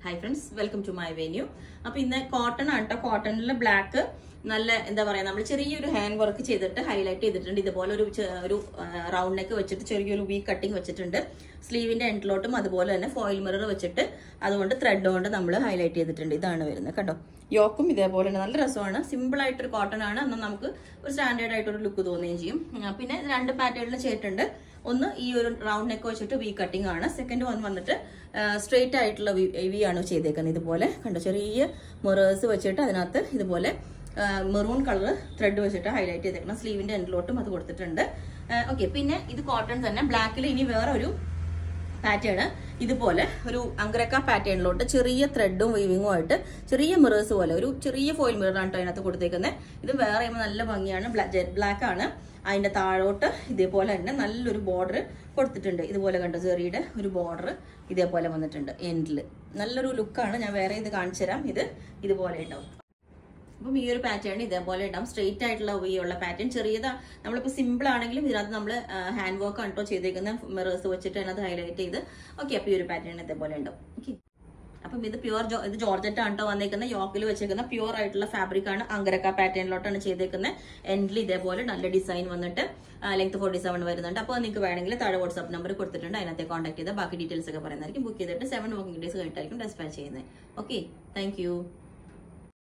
Hi friends, welcome to my venue. Now, in the cotton anta cotton black നല്ല എന്താ പറയാ നമ്മൾ ചെറിയൊരു ഹാൻഡ് വർക്ക് ചെയ്തിട്ട് ഹൈലൈറ്റ് ചെയ്തിട്ടുണ്ട്. ഇതുപോലെ ഒരു റൗണ്ട് നെക്ക് വെച്ചിട്ട് ചെറിയൊരു വി കട്ടിങ് വെച്ചിട്ടുണ്ട്. സ്ലീവിന്റെ എൻഡിലോട്ടും അതുപോലെ തന്നെ ഫോയിൽ മിറർ വെച്ചിട്ട് അതുകൊണ്ട് ത്രെഡ് കൊണ്ട് നമ്മൾ ഹൈലൈറ്റ് ചെയ്തിട്ടുണ്ട്. ഇതാണ് വരുന്നത് കണ്ടോ. യോക്കും ഇതേപോലെ തന്നെ നല്ല രസമാണ്. സിമ്പിൾ ആയിട്ടൊരു കോട്ടൺ ആണ്. എന്നാൽ നമുക്ക് ഒരു സ്റ്റാൻഡേർഡ് ആയിട്ടൊരു ലുക്ക് തോന്നുകയും ചെയ്യും. പിന്നെ രണ്ട് പാറ്റേണിൽ ചെയ്തിട്ടുണ്ട്. ഒന്ന് ഈ ഒരു റൗണ്ട് നെക്ക് വെച്ചിട്ട് വി കട്ടിംഗ് ആണ്. സെക്കൻഡ് വന്നിട്ട് സ്ട്രെയിറ്റ് ആയിട്ടുള്ള വി ആണ് ചെയ്തേക്കുന്നത്. ഇതുപോലെ കണ്ടോ ചെറിയ മിറേഴ്സ് വെച്ചിട്ട് അതിനകത്ത് ഇതുപോലെ മെറൂൺ കളർ ത്രെഡ് വെച്ചിട്ട് ഹൈലൈറ്റ് ചെയ്തേക്കണം. സ്ലീവിന്റെ എൻഡിലോട്ടും അത് കൊടുത്തിട്ടുണ്ട്. ഓക്കെ, പിന്നെ ഇത് കോട്ടൺ തന്നെ. ബ്ലാക്കിൽ ഇനി വേറെ ഒരു പാറ്റേൺ ഇതുപോലെ ഒരു അങ്കരക്ക പാറ്റേണിലോട്ട് ചെറിയ ത്രെഡും വീവിങ്ങും ആയിട്ട് ചെറിയ മിറേഴ്സ് പോലെ ഒരു ചെറിയ ഫോയിൽ മിററാണ് അതിനകത്ത് കൊടുത്തേക്കുന്നത്. ഇത് വേറെ നല്ല ഭംഗിയാണ്. ബ്ലാക്ക് ആണ്. അതിന്റെ താഴോട്ട് ഇതേപോലെ തന്നെ നല്ലൊരു ബോർഡർ കൊടുത്തിട്ടുണ്ട്. ഇതുപോലെ കണ്ടോ ചെറിയുടെ ഒരു ബോർഡർ ഇതേപോലെ വന്നിട്ടുണ്ട് എൻഡിൽ. നല്ലൊരു ലുക്കാണ്. ഞാൻ വേറെ ഇത് കാണിച്ചു തരാം. ഇതുപോലെ ഉണ്ടാവും. അപ്പം ഈ ഒരു പാറ്റേൺ ഇതേപോലെ ഇടാം. സ്ട്രെയിറ്റ് ആയിട്ടുള്ള ഈ ഉള്ള പാറ്റേൺ ചെറിയതാ. നമ്മളിപ്പോൾ സിമ്പിൾ ആണെങ്കിലും ഇതിനകത്ത് നമ്മൾ ഹാൻഡ് വർക്ക് ആണ് കേട്ടോ ചെയ്തേക്കുന്ന. മിറേഴ്സ് വെച്ചിട്ട് അതിനകത്ത് ഹൈലൈറ്റ് ചെയ്ത് ഓക്കെ. അപ്പോൾ ഈ ഒരു പാറ്റേൺ ഇതേപോലെ ഉണ്ടാവും. ഓക്കെ, അപ്പം ഇത് ഇത് ജോർജറ്റ് ആണ് കേട്ടോ വന്നേക്കുന്നത്. യോക്കിൽ വെച്ചേക്കുന്ന പ്യുവർ ആയിട്ടുള്ള ഫാബ്രിക് ആണ്. അങ്കരക്ക പാറ്റേണിലോട്ടാണ് ചെയ്തേക്കുന്നത്. എൻഡിൽ ഇതേപോലെ നല്ല ഡിസൈൻ വന്നിട്ട് ലെങ്ത് 47 വരുന്നുണ്ട്. അപ്പോൾ നിങ്ങൾക്ക് വേണമെങ്കിൽ താഴെ വാട്സ്ആപ്പ് നമ്പർ കൊടുത്തിട്ടുണ്ട്. അതിനകത്ത് കോൺടാക്ട് ചെയ്താൽ ബാക്കി ഡീറ്റെയിൽസ് ഒക്കെ പറയുന്നതായിരിക്കും. ബുക്ക് ചെയ്തിട്ട് 7 വർക്കിംഗ് ഡേയ്സ് കഴിഞ്ഞിട്ടായിരിക്കും ഡിസ്പാച്ച് ചെയ്യുന്നത്. Okay, thank